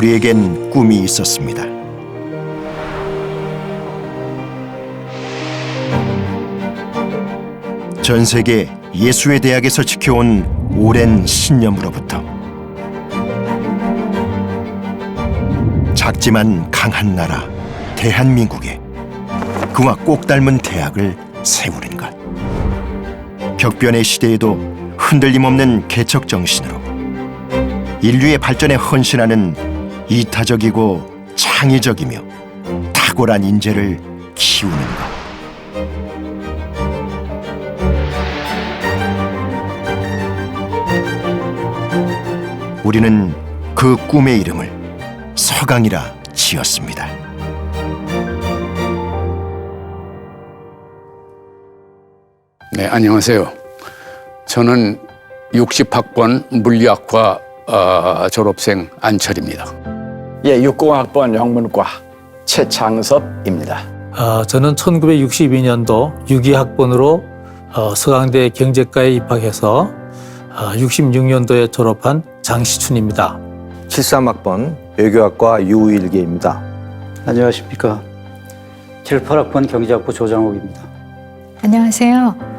우리에겐 꿈이 있었습니다. 전 세계 예수의 대학에서 지켜온 오랜 신념으로부터 작지만 강한 나라 대한민국에 그와 꼭 닮은 대학을 세우는 것. 격변의 시대에도 흔들림 없는 개척 정신으로 인류의 발전에 헌신하는 이타적이고 창의적이며 탁월한 인재를 키우는 것. 우리는 그 꿈의 이름을 서강이라 지었습니다. 네, 안녕하세요. 저는 60학번 물리학과 졸업생 안철입니다. 예, 60학번 영문과 최창섭입니다. 저는 1962년도 62학번으로 서강대 경제과에 입학해서 66년도에 졸업한 장시춘입니다. 73학번 외교학과 유일계입니다. 안녕하십니까. 78학번 경제학부 조장욱입니다. 안녕하세요.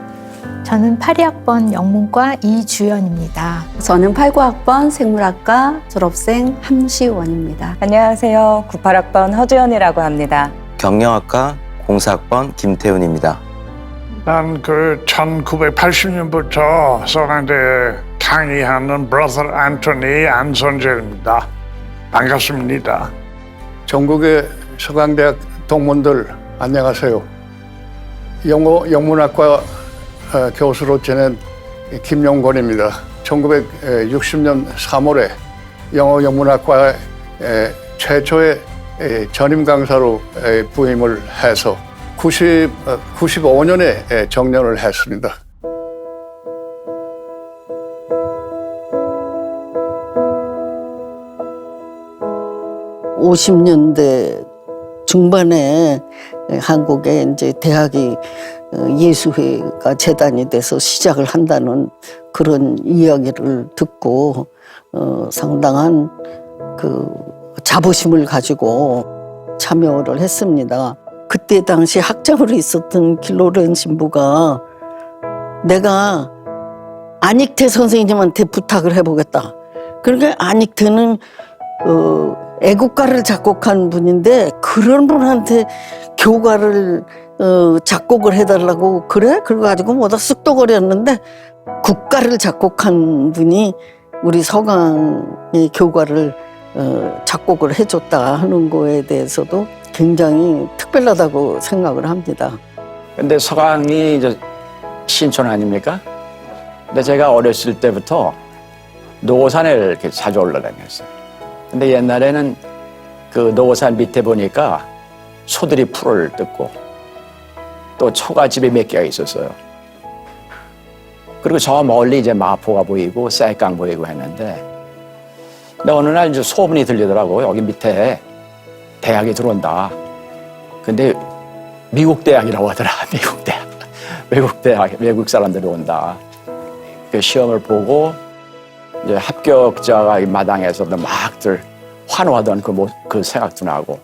저는 82학번 영문과 이주연입니다. 저는 89학번 생물학과 졸업생 함시원입니다. 안녕하세요. 98학번 허주연이라고 합니다. 경영학과 공사학번 김태훈입니다. 난 1980년부터 서강대에 강의하는 브라더 앤토니 안선재입니다. 반갑습니다. 전국의 서강대학 동문들 안녕하세요. 영문학과 교수로 지낸 김용권입니다. 1960년 3월에 영어 영문학과의 최초의 전임 강사로 부임을 해서 95년에 정년을 했습니다. (50년대) 중반에 한국에 이제 대학이 예수회가 재단이 돼서 시작을 한다는 그런 이야기를 듣고 상당한 그 자부심을 가지고 참여를 했습니다. 그때 당시 학장으로 있었던 길로렌 신부가 내가 안익태 선생님한테 부탁을 해보겠다. 그러니까 안익태는 애국가를 작곡한 분인데 그런 분한테 교가를 작곡을 해달라고 그래? 그래가지고 뭐다 쑥덕거렸는데 국가를 작곡한 분이 우리 서강의 교가를 작곡을 해줬다 하는 거에 대해서도 굉장히 특별하다고 생각을 합니다. 근데 서강이 이제 신촌 아닙니까? 근데 제가 어렸을 때부터 노산에 이렇게 자주 올라다녔어요. 근데 옛날에는 그 노산 밑에 보니까 소들이 풀을 뜯고 또 초가집이 몇 개가 있었어요. 그리고 저 멀리 이제 마포가 보이고 쌀강 보이고 했는데 근데 어느 날 이제 소문이 들리더라고. 여기 밑에 대학이 들어온다. 근데 미국 대학이라고 하더라. 미국 대학. 외국 대학, 외국 사람들이 온다. 그 시험을 보고 이제 합격자가 이 마당에서도 막들 환호하던 그 생각도 나고.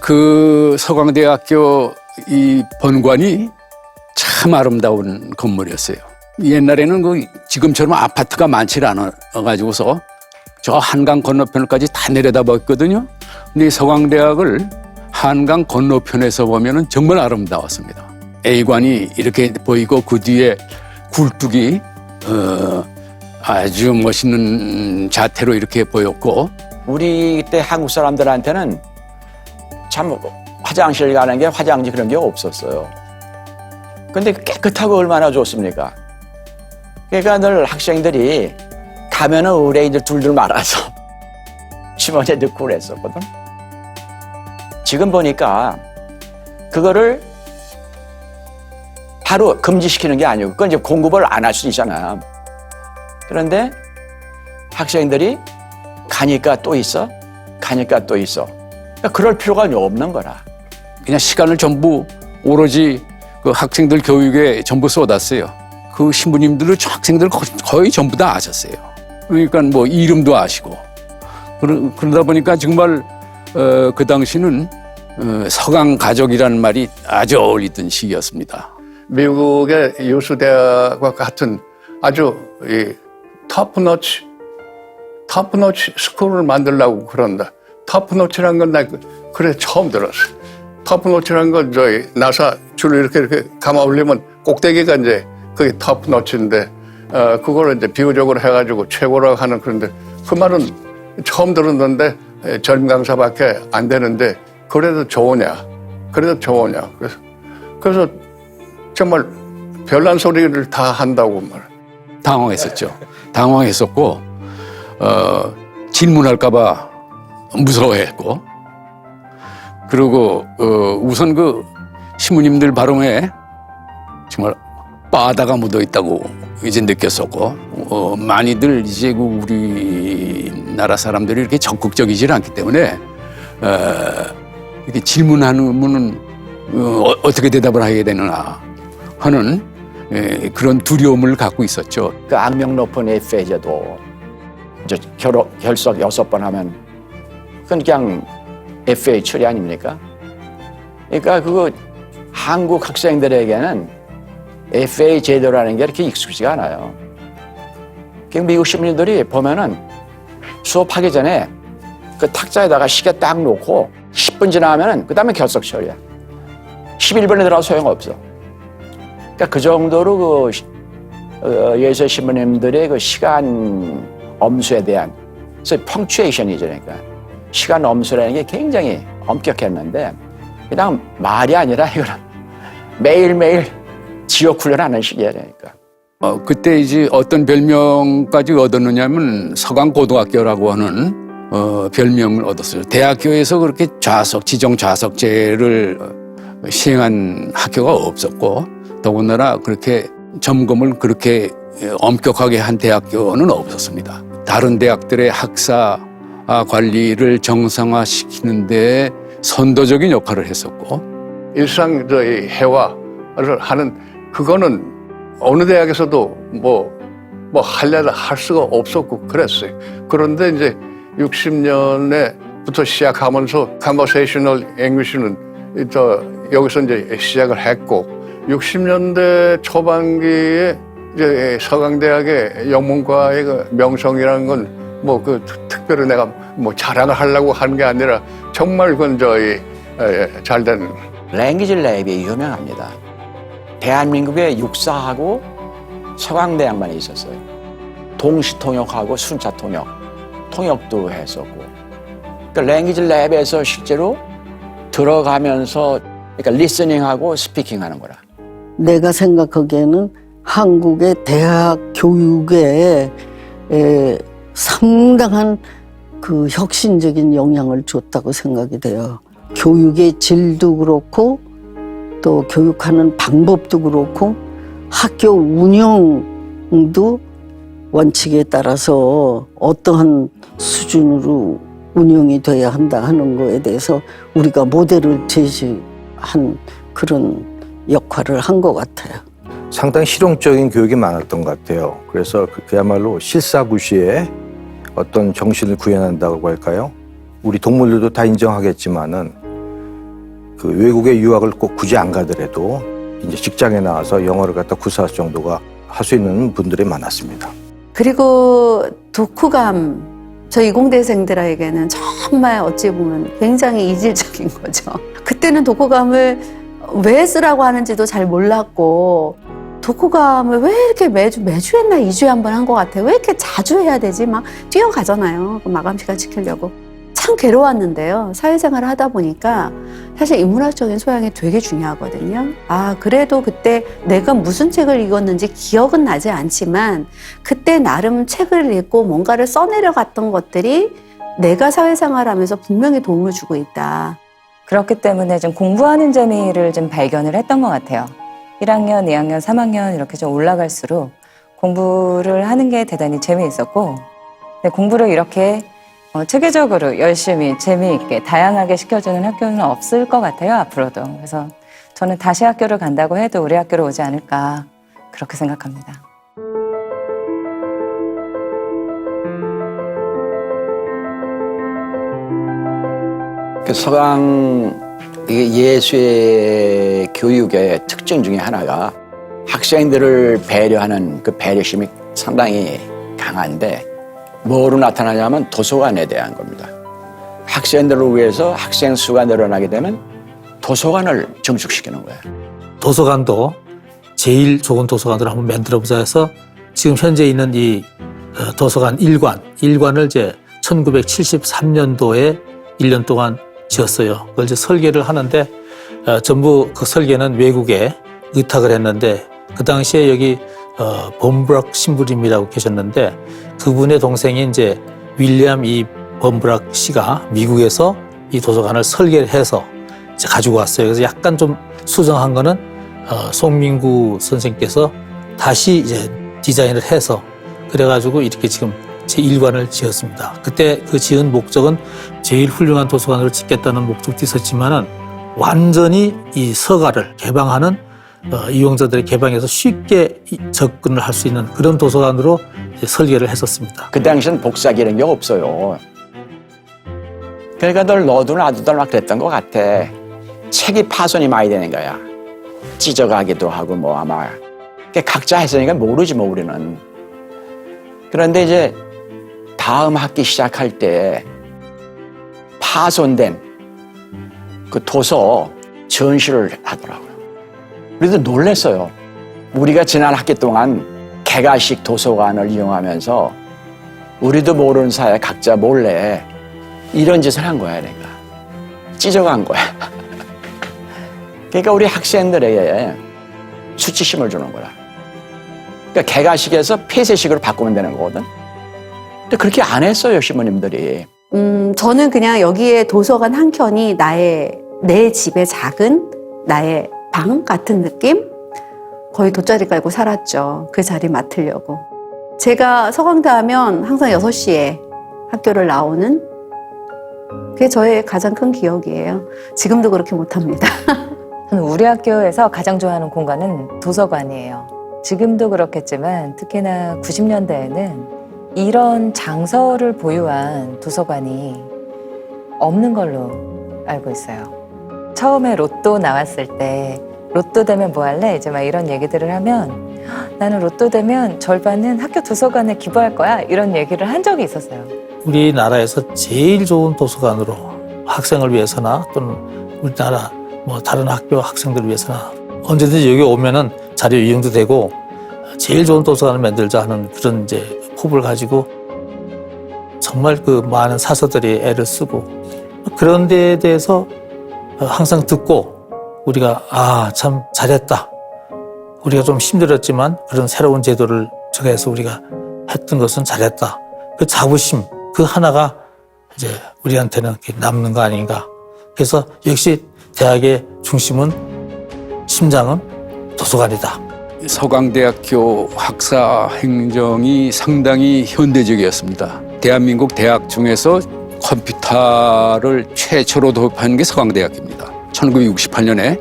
그 서강대학교 이 본관이 참 아름다운 건물이었어요. 옛날에는 지금처럼 아파트가 많지 않아가지고서 저 한강 건너편까지 다 내려다봤거든요. 근데 이 서강대학을 한강 건너편에서 보면은 정말 아름다웠습니다. A관이 이렇게 보이고 그 뒤에 굴뚝이 아주 멋있는 자태로 이렇게 보였고 우리 때 한국 사람들한테는 참 화장실 가는 게 화장지 그런 게 없었어요. 근데 깨끗하고 얼마나 좋습니까? 그러니까 늘 학생들이 가면은 의뢰인들 둘둘 말아서 주머니에 넣고 그랬었거든. 지금 보니까 그거를 바로 금지시키는 게 아니고 그건 이제 공급을 안 할 수 있잖아. 그런데 학생들이 가니까 또 있어? 가니까 또 있어. 그러니까 그럴 필요가 없는 거라. 그냥 시간을 전부 오로지 그 학생들 교육에 전부 쏟았어요. 그 신부님들은 저 학생들 거의 전부 다 아셨어요. 그러니까 뭐 이름도 아시고 그러다 보니까 정말 그 당시는 서강 가족이라는 말이 아주 어울리던 시기였습니다. 미국의 유수대학과 같은 아주 터프너치 스쿨을 만들려고 그런다. 터프너치라는 건 나 그래 처음 들었어. 터프너치라는 건 저희 나사 줄을 이렇게 감아 올리면 꼭대기가 이제 그게 터프너치인데 그걸 이제 비유적으로 해가지고 최고라고 하는 그런데 그 말은 처음 들었는데 전임 강사밖에 안 되는데 그래도 좋으냐? 그래서 정말 별난 소리를 다 한다고 말. 당황했었죠. 당황했었고 질문할까봐 무서워했고 그리고 우선 그 신부님들 발음에 정말 바다가 묻어 있다고 이제 느꼈었고 많이들 이제 그 우리나라 사람들이 이렇게 적극적이지 않기 때문에 이렇게 질문하는 어떻게 대답을 하게 되느냐 하는 그런 두려움을 갖고 있었죠. 그 악명 높은 FA제도 이제 결석 6번 하면 그건 그냥 FA 처리 아닙니까? 그러니까 그거 한국 학생들에게는 FA 제도라는 게 이렇게 익숙지가 않아요. 미국 시민들이 보면은 수업하기 전에 그 탁자에다가 시계 딱 놓고 10분 지나면은 그 다음에 결석 처리야. 11번에 들어가도 소용없어. 그러니까 그 정도로 예수 신부님들의 그 시간 엄수에 대한 그래서 펑추에이션이죠. 그러니까 시간 엄수라는 게 굉장히 엄격했는데 그냥 말이 아니라 이거는 매일매일 지옥 훈련하는 시기야. 그러니까. 그때 이제 어떤 별명까지 얻었느냐면 서강고등학교라고 하는 별명을 얻었어요. 대학교에서 그렇게 지정 좌석제를 시행한 학교가 없었고 더군다나 그렇게 점검을 그렇게 엄격하게 한 대학교는 없었습니다. 다른 대학들의 학사 관리를 정상화시키는 데 선도적인 역할을 했었고 일상 회화를 하는 그거는 어느 대학에서도 뭐 하려다 할 수가 없었고 그랬어요. 그런데 이제 60년에부터 시작하면서 conversational English는 여기서 이제 시작을 했고 60년대 초반기에 이제 서강대학의 영문과의 그 명성이라는 건 특별히 내가 자랑을 하려고 하는 게 아니라 정말 그건 잘된 랭귀지 랩이 유명합니다. 대한민국에 육사하고 서강대학만 있었어요. 동시통역하고 순차통역, 통역도 했었고. 그러니까 랭귀지 랩에서 실제로 들어가면서 그러니까 리스닝하고 스피킹하는 거라. 내가 생각하기에는 한국의 대학 교육에 상당한 그 혁신적인 영향을 줬다고 생각이 돼요. 교육의 질도 그렇고 또 교육하는 방법도 그렇고 학교 운영도 원칙에 따라서 어떠한 수준으로 운영이 돼야 한다 하는 거에 대해서 우리가 모델을 제시한 그런 역할을 한 것 같아요. 상당히 실용적인 교육이 많았던 것 같아요. 그래서 그야말로 실사구시에 어떤 정신을 구현한다고 할까요? 우리 동물들도 다 인정하겠지만은 그 외국에 유학을 꼭 굳이 안 가더라도 이제 직장에 나와서 영어를 갖다 구사할 정도가 할 수 있는 분들이 많았습니다. 그리고 독후감 저희 이공대생들에게는 정말 어찌 보면 굉장히 이질적인 거죠. 그때는 독후감을 왜 쓰라고 하는지도 잘 몰랐고 독후감을 왜 이렇게 매주 했나 2주에 한 번 한 것 같아요. 왜 이렇게 자주 해야 되지? 막 뛰어가잖아요. 마감 시간 지키려고. 참 괴로웠는데요. 사회생활을 하다 보니까 사실 인문학적인 소양이 되게 중요하거든요. 그래도 그때 내가 무슨 책을 읽었는지 기억은 나지 않지만 그때 나름 책을 읽고 뭔가를 써내려갔던 것들이 내가 사회생활하면서 분명히 도움을 주고 있다. 그렇기 때문에 좀 공부하는 재미를 좀 발견을 했던 것 같아요. 1학년, 2학년, 3학년 이렇게 좀 올라갈수록 공부를 하는 게 대단히 재미있었고 공부를 이렇게 체계적으로 열심히 재미있게 다양하게 시켜주는 학교는 없을 것 같아요. 앞으로도. 그래서 저는 다시 학교를 간다고 해도 우리 학교로 오지 않을까 그렇게 생각합니다. 그 서강 예수의 교육의 특징 중에 하나가 학생들을 배려하는 그 배려심이 상당히 강한데 뭐로 나타나냐면 도서관에 대한 겁니다. 학생들을 위해서 학생 수가 늘어나게 되면 도서관을 증축시키는 거예요. 도서관도 제일 좋은 도서관을 한번 만들어보자 해서 지금 현재 있는 이 도서관 1관을 이제 1973년도에 1년 동안 지었어요. 그걸 이제 설계를 하는데 전부 그 설계는 외국에 의탁을 했는데 그 당시에 여기 범브락 신부님이라고 계셨는데 그분의 동생이 이제 윌리엄 이 범브락 씨가 미국에서 이 도서관을 설계를 해서 이제 가지고 왔어요. 그래서 약간 좀 수정한 거는 송민구 선생께서 다시 이제 디자인을 해서 그래가지고 이렇게 지금 제1관을 지었습니다. 그때 그 지은 목적은 제일 훌륭한 도서관으로 짓겠다는 목적도 있었지만은 완전히 이 서가를 개방하는 이용자들의 개방해서 쉽게 접근을 할 수 있는 그런 도서관으로 설계를 했었습니다. 그 당시엔 복사기 이런 게 없어요. 그러니까 늘 너도 나도 막 그랬던 것 같아. 책이 파손이 많이 되는 거야. 찢어가기도 하고 뭐 아마. 각자 했으니까 모르지 뭐 우리는. 그런데 이제 다음 학기 시작할 때 파손된 그 도서 전시를 하더라고요. 우리도 놀랐어요. 우리가 지난 학기 동안 개가식 도서관을 이용하면서 우리도 모르는 사이에 각자 몰래 이런 짓을 한 거야, 내가. 찢어간 거야. 그러니까 우리 학생들에게 수치심을 주는 거야. 그러니까 개가식에서 폐쇄식으로 바꾸면 되는 거거든. 근데 그렇게 안 했어요, 시모님들이. 저는 그냥 여기에 도서관 한 켠이 내 집의 작은 나의 방 같은 느낌? 거의 돗자리 깔고 살았죠. 그 자리 맡으려고. 제가 서강대 하면 항상 6시에 학교를 나오는 그게 저의 가장 큰 기억이에요. 지금도 그렇게 못합니다. 저는 우리 학교에서 가장 좋아하는 공간은 도서관이에요. 지금도 그렇겠지만 특히나 90년대에는 이런 장서를 보유한 도서관이 없는 걸로 알고 있어요. 처음에 로또 나왔을 때 로또 되면 뭐 할래? 이제 막 이런 얘기들을 하면 나는 로또 되면 절반은 학교 도서관에 기부할 거야. 이런 얘기를 한 적이 있었어요. 우리나라에서 제일 좋은 도서관으로 학생을 위해서나 또는 우리나라 뭐 다른 학교 학생들을 위해서나 언제든지 여기 오면은 자료 이용도 되고 제일 좋은 도서관을 만들자 하는 그런 이제 포부를 가지고 정말 그 많은 사서들이 애를 쓰고 그런 데에 대해서 항상 듣고 우리가 참 잘했다. 우리가 좀 힘들었지만 그런 새로운 제도를 저해서 우리가 했던 것은 잘했다. 그 자부심 그 하나가 이제 우리한테는 남는 거 아닌가. 그래서 역시 대학의 중심은 심장은 도서관이다. 서강대학교 학사 행정이 상당히 현대적이었습니다. 대한민국 대학 중에서 컴퓨터를 최초로 도입한 게 서강대학입니다. 1968년에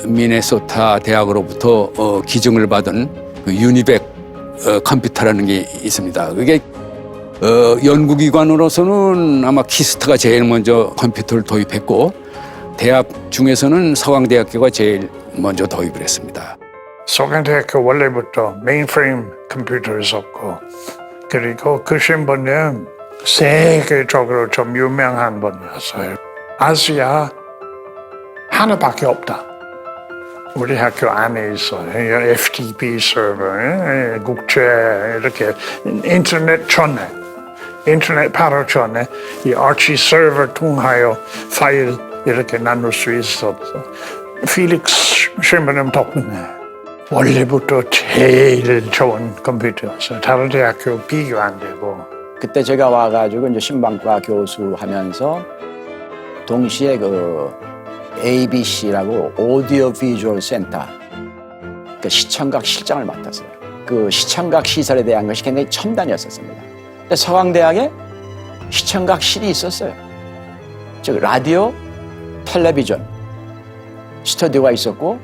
미네소타 대학으로부터 기증을 받은 그 유니백 컴퓨터라는 게 있습니다. 그게 연구기관으로서는 아마 키스트가 제일 먼저 컴퓨터를 도입했고 대학 중에서는 서강대학교가 제일 먼저 도입을 했습니다. 서강대학교 원래부터 메인프레임 컴퓨터를 썼고 그리고 그 신분은 세계적으로 좀 유명한 분이었어요. 아시아 하나밖에 없다. 우리 학교 안에 있어요. FTP 서버, 국제 이렇게 인터넷 전에, 인터넷 바로 전에 이 아치 서버 통하여 파일 이렇게 나눌 수 있었어. 필릭스 신부님 덕분에 원래부터 제일 좋은 컴퓨터였어요. 다른 대학교 비교 안 되고. 그때 제가 와가지고 이제 신방과 교수 하면서 동시에 그 ABC라고 오디오 비주얼 센터 그 시청각 실장을 맡았어요. 그 시청각 시설에 대한 것이 굉장히 첨단이었었습니다. 근데 서강대학에 시청각실이 있었어요. 즉 라디오, 텔레비전 스튜디오가 있었고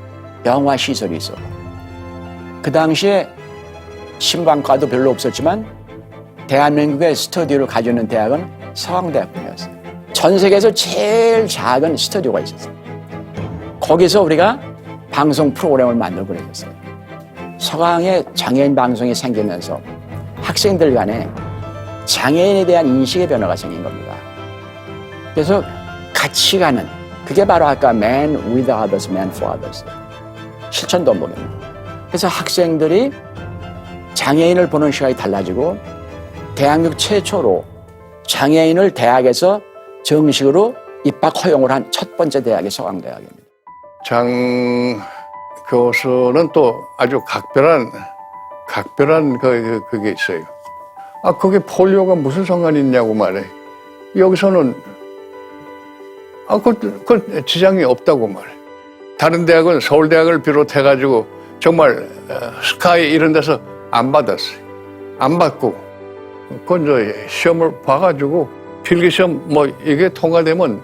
영화 시설이 있었고 그 당시에 신방과도 별로 없었지만 대한민국의 스튜디오를 가지고 있는 대학은 서강대학뿐이었어요. 전 세계에서 제일 작은 스튜디오가 있었어요. 거기서 우리가 방송 프로그램을 만들고 그랬어요. 서강의 장애인 방송이 생기면서 학생들 간에 장애인에 대한 인식의 변화가 생긴 겁니다. 그래서 같이 가는, 그게 바로 아까 Man with others, Man for others 실천 덤복입니다. 그래서 학생들이 장애인을 보는 시각이 달라지고 대한민국 최초로 장애인을 대학에서 정식으로 입학 허용을 한 첫 번째 대학이 서강대학입니다. 장 교수는 또 아주 각별한 그게 있어요. 그게 폴리오가 무슨 상관이 있냐고 말해. 여기서는 그 지장이 없다고 말해. 다른 대학은 서울대학을 비롯해가지고 정말 스카이 이런 데서 안 받았어요. 안 받고 그건 저희 시험을 봐가지고 필기시험 뭐 이게 통과되면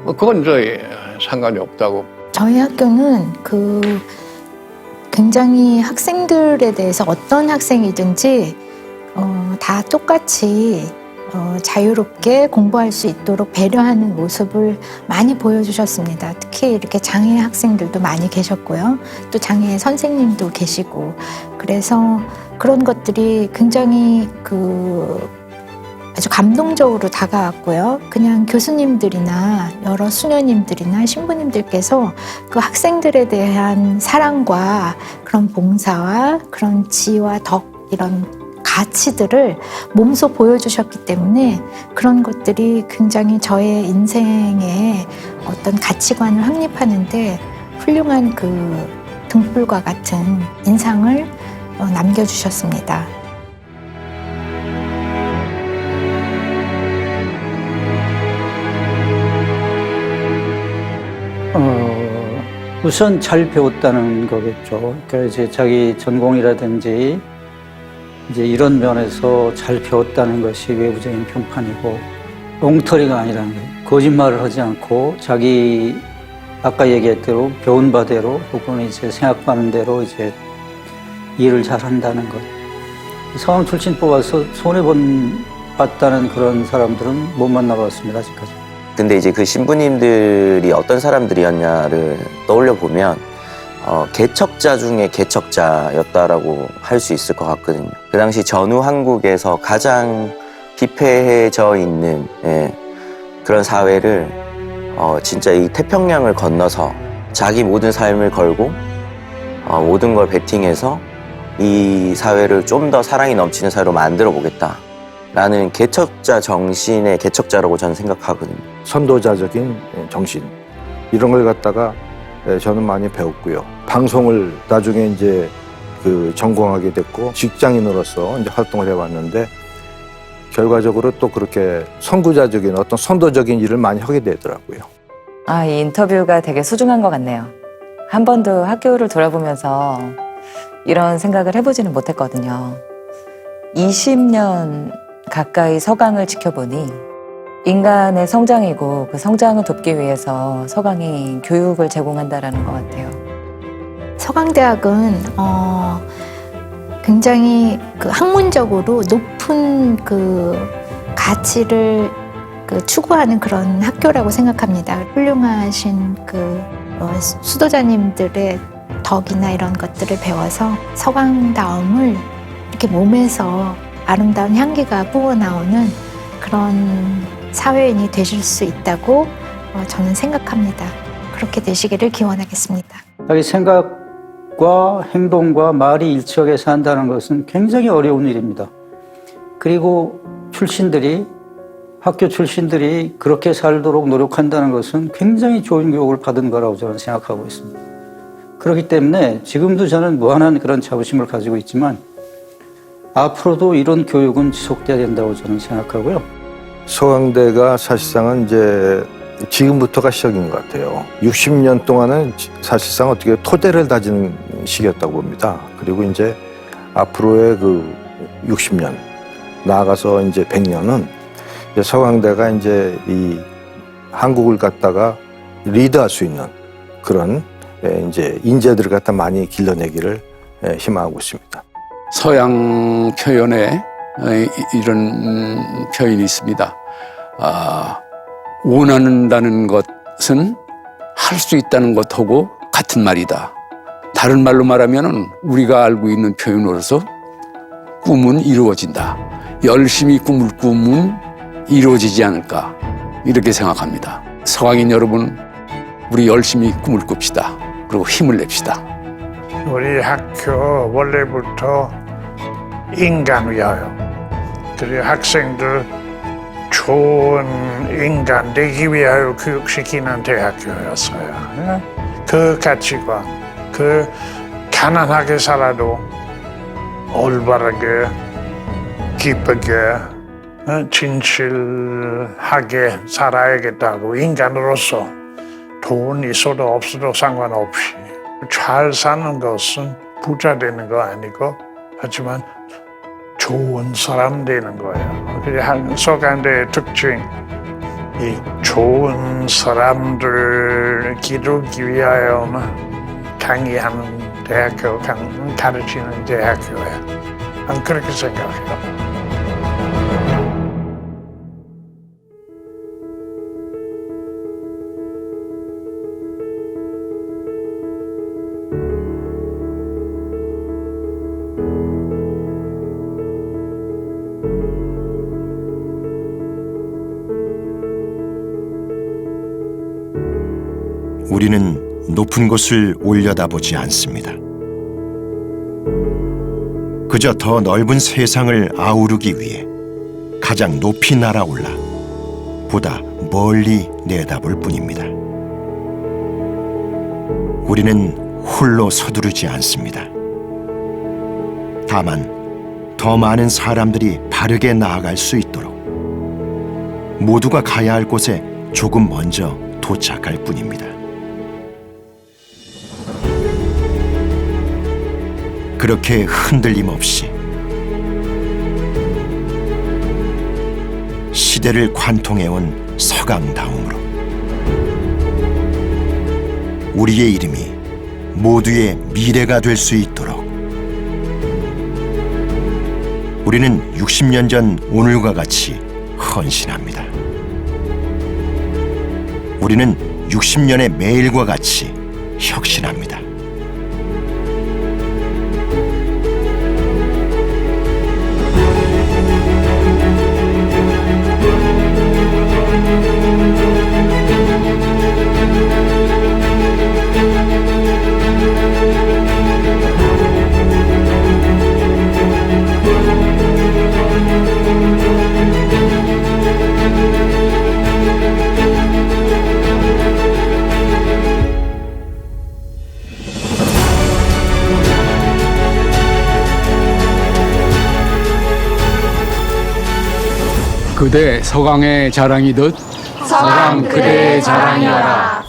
그건 저희 상관이 없다고. 저희 학교는 굉장히 학생들에 대해서 어떤 학생이든지 다 똑같이 자유롭게 공부할 수 있도록 배려하는 모습을 많이 보여주셨습니다. 특히 이렇게 장애 학생들도 많이 계셨고요. 또 장애 선생님도 계시고, 그래서 그런 것들이 굉장히 아주 감동적으로 다가왔고요. 그냥 교수님들이나 여러 수녀님들이나 신부님들께서 그 학생들에 대한 사랑과 그런 봉사와 그런 지와 덕, 이런 가치들을 몸소 보여주셨기 때문에 그런 것들이 굉장히 저의 인생의 어떤 가치관을 확립하는데 훌륭한 그 등불과 같은 인상을 남겨주셨습니다. 우선 잘 배웠다는 거겠죠. 그러니까 이제 자기 전공이라든지 이제 이런 면에서 잘 배웠다는 것이 외부적인 평판이고, 엉터리가 아니라는 거예요. 거짓말을 하지 않고 자기 아까 얘기했대로 배운 바대로 혹은 이제 생각하는 대로 이제 일을 잘 한다는 것. 서강 출신 뽑아서 손해봤다는 그런 사람들은 못 만나봤습니다, 아직까지. 근데 이제 그 신부님들이 어떤 사람들이었냐를 떠올려 보면 개척자 중에 개척자였다라고 할 수 있을 것 같거든요. 그 당시 전후 한국에서 가장 피폐해져 있는 그런 사회를 진짜 이 태평양을 건너서 자기 모든 삶을 걸고 모든 걸 베팅해서 이 사회를 좀 더 사랑이 넘치는 사회로 만들어 보겠다라는 개척자 정신의 개척자라고 저는 생각하거든요. 선도자적인 정신, 이런 걸 갖다가 저는 많이 배웠고요. 방송을 나중에 이제 전공하게 됐고 직장인으로서 이제 활동을 해왔는데 결과적으로 또 그렇게 선구자적인 어떤 선도적인 일을 많이 하게 되더라고요. 이 인터뷰가 되게 소중한 것 같네요. 한 번도 학교를 돌아보면서 이런 생각을 해보지는 못했거든요. 20년 가까이 서강을 지켜보니 인간의 성장이고 그 성장을 돕기 위해서 서강이 교육을 제공한다라는 것 같아요. 서강대학은 굉장히 학문적으로 높은 가치를 추구하는 그런 학교라고 생각합니다. 훌륭하신 수도자님들의 덕이나 이런 것들을 배워서 서강다움을 이렇게 몸에서 아름다운 향기가 뿌어나오는 그런 사회인이 되실 수 있다고 저는 생각합니다. 그렇게 되시기를 기원하겠습니다. 자기 생각과 행동과 말이 일치하게 산다는 것은 굉장히 어려운 일입니다. 그리고 학교 출신들이 그렇게 살도록 노력한다는 것은 굉장히 좋은 교육을 받은 거라고 저는 생각하고 있습니다. 그렇기 때문에 지금도 저는 무한한 그런 자부심을 가지고 있지만 앞으로도 이런 교육은 지속돼야 된다고 저는 생각하고요. 서강대가 사실상은 이제 지금부터가 시작인 것 같아요. 60년 동안은 사실상 어떻게 토대를 다지는 시기였다고 봅니다. 그리고 이제 앞으로의 60년, 나아가서 이제 100년은 이제 서강대가 이제 이 한국을 갖다가 리드할 수 있는 그런 이제 인재들을 갖다 많이 길러내기를 희망하고 있습니다. 서양 표현에 이런 표현이 있습니다. 원한다는 것은 할 수 있다는 것하고 같은 말이다. 다른 말로 말하면 우리가 알고 있는 표현으로서 꿈은 이루어진다. 열심히 꿈을 꾸면 이루어지지 않을까 이렇게 생각합니다. 서강인 여러분, 우리 열심히 꿈을 꿉시다. 그리고 힘을 냅시다. 우리 학교 원래부터 인간 위하여, 그리고 학생들 좋은 인간 되기 위하여 교육시키는 대학교였어요. 그 가치관, 그 가난하게 살아도 올바르게, 기쁘게, 진실하게 살아야겠다고, 인간으로서 돈 있어도 없어도 상관없이 잘 사는 것은 부자 되는 거 아니고, 하지만 좋은 사람 되는 거예요. 서강대의 특징, 이 좋은 사람들 기르기 위하여만 강의하는 대학교, 가르치는 대학교예요. 난 그렇게 생각해요. 우리는 높은 곳을 올려다보지 않습니다. 그저 더 넓은 세상을 아우르기 위해 가장 높이 날아올라 보다 멀리 내다볼 뿐입니다. 우리는 홀로 서두르지 않습니다. 다만 더 많은 사람들이 바르게 나아갈 수 있도록 모두가 가야 할 곳에 조금 먼저 도착할 뿐입니다. 그렇게 흔들림 없이 시대를 관통해온 서강다움으로 우리의 이름이 모두의 미래가 될 수 있도록 우리는 60년 전 오늘과 같이 헌신합니다. 우리는 60년의 매일과 같이 혁신합니다. 그대 서강의 자랑이듯 서강 그대의 자랑이여라.